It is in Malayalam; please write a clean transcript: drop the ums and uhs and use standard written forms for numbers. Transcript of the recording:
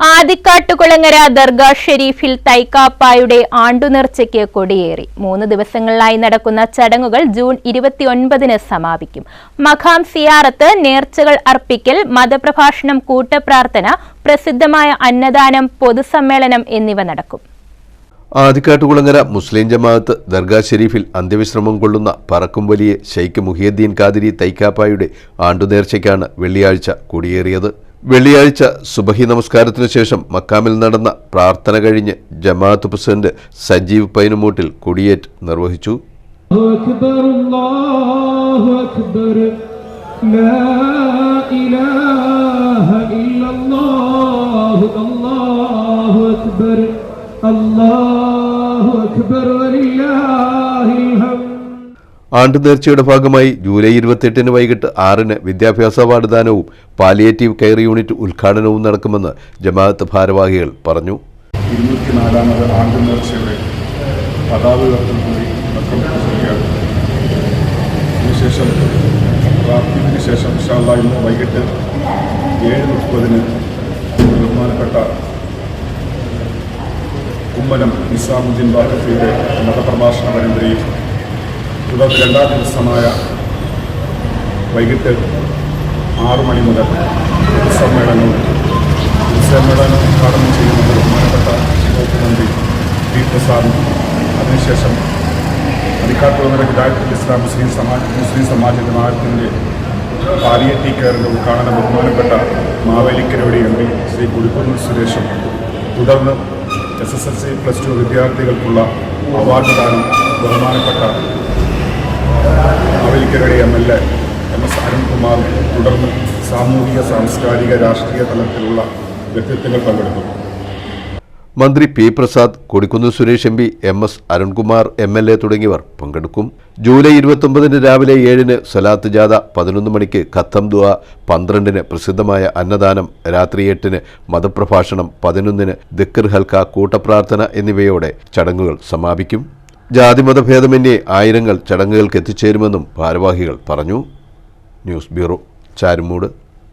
ആദിക്കാട്ടുകുളങ്ങര ദർഗാ ഷെരീഫിൽ തൈക്കാപ്പായുടെ ആണ്ടുനേർച്ചയ്ക്ക് കൊടിയേറി 3 ദിവസങ്ങളിലായി നടക്കുന്ന ചടങ്ങുകൾ ജൂൺ 29-ന് സമാപിക്കും. മഖാം സിയാറത്ത്, നേർച്ചകൾ അർപ്പിക്കൽ, മതപ്രഭാഷണം, കൂട്ടപ്രാർത്ഥന, പ്രസിദ്ധമായ അന്നദാനം, പൊതുസമ്മേളനം എന്നിവ നടക്കും. ആദിക്കാട്ടുകുളങ്ങര മുസ്ലിം ജമാഅത്ത് ദർഗാ ഷെരീഫിൽ അന്ത്യവിശ്രമം കൊള്ളുന്ന പറക്കും വലിയ ഷെയ്ഖ് മുഹിയുദ്ദീൻ ഖാദിരി തൈക്കാപ്പായുടെ ആണ്ടുനേർച്ചയ്ക്കാണ് വെള്ളിയാഴ്ച കൊടിയേറിയത്. വെള്ളിയാഴ്ച സുബഹി നമസ്കാരത്തിനു ശേഷം മക്കാമിൽ നടന്ന പ്രാർത്ഥന കഴിഞ്ഞ് ജമാഅത്ത് പ്രസിഡന്റ് സജീവ് പൈനുമൂട്ടിൽ കൊടിയേറ്റ് നിർവഹിച്ചു. ആണ്ടുനേർച്ചയുടെ ഭാഗമായി ജൂലൈ 28-ന് വൈകിട്ട് 6-ന് വിദ്യാഭ്യാസ അവാർഡ് ദാനവും പാലിയേറ്റീവ് കെയർ യൂണിറ്റ് ഉദ്ഘാടനവും നടക്കുമെന്ന് ജമാഅത്ത് ഭാരവാഹികൾ പറഞ്ഞു. 24ാമത് ആണ്ടുനേർച്ചയുടെ പതാക ഉയർത്തൽ കൂടി ഇതിനുശേഷം പ്രാർത്ഥനയ്ക്ക് ശേഷം ഇൻഷാ അല്ലാഹ് ഇന്ന് വൈകിട്ട് 7:30-ന് ബഹുമാനപ്പെട്ട കുമ്മനം നിസാമുദ്ദീൻ വാഖഫിയുടെ മതപ്രഭാഷണ പരമ്പരയിൽ തുടർന്ന് 2ാം ദിവസമായ വൈകിട്ട് 6 മണി മുതൽ പൊതുസമ്മേളനം ഉദ്ഘാടനം ചെയ്യുന്നത് ബഹുമാനപ്പെട്ട മുഖ്യമന്ത്രി പി പ്രസാദും അതിനുശേഷം ആദിക്കാട്ടുകുളങ്ങര ഹിദായത്തുൽ ഇസ്ലാം മുസ്ലിം സമാജ ജമാഅത്തിൻ്റെ പാലിയേറ്റീവ് കെയറിൻ്റെ ഉദ്ഘാടനം ബഹുമാനപ്പെട്ട മാവേലിക്കരയുടെ എം പി ശ്രീ കൊടിക്കുന്നിൽ സുരേഷും തുടർന്ന് SSLC +2 വിദ്യാർത്ഥികൾക്കുള്ള അവാർഡ് ദാനം ബഹുമാനപ്പെട്ട മാവേലിക്കരയുടെ MLA MS അരുൺകുമാറും തുടർന്ന് സാമൂഹിക, സാംസ്കാരിക, രാഷ്ട്രീയ തലത്തിലുള്ള വ്യക്തിത്വങ്ങൾ പങ്കെടുത്തു. മന്ത്രി P Prasad, Kodikunnil Suresh MP, MS Arunkumar MLA തുടങ്ങിയവർ പങ്കെടുക്കും. ജൂലൈ 29-ന് രാവിലെ 7-ന് സലാത്ത് ജാഥ, 11 മണിക്ക് ഖത്തം ദുആ, 12-ന് പ്രസിദ്ധമായ അന്നദാനം, രാത്രി 8-ന് മതപ്രഭാഷണം, 11-ന് ദിക്ർ ഹൽക്ക, കൂട്ടപ്രാർത്ഥന എന്നിവയോടെ ചടങ്ങുകൾ സമാപിക്കും. ജാതിമതഭേദമന്യേ ആയിരങ്ങൾ ചടങ്ങുകൾക്ക് എത്തിച്ചേരുമെന്നും ഭാരവാഹികൾ പറഞ്ഞു. News bureau, Charummood.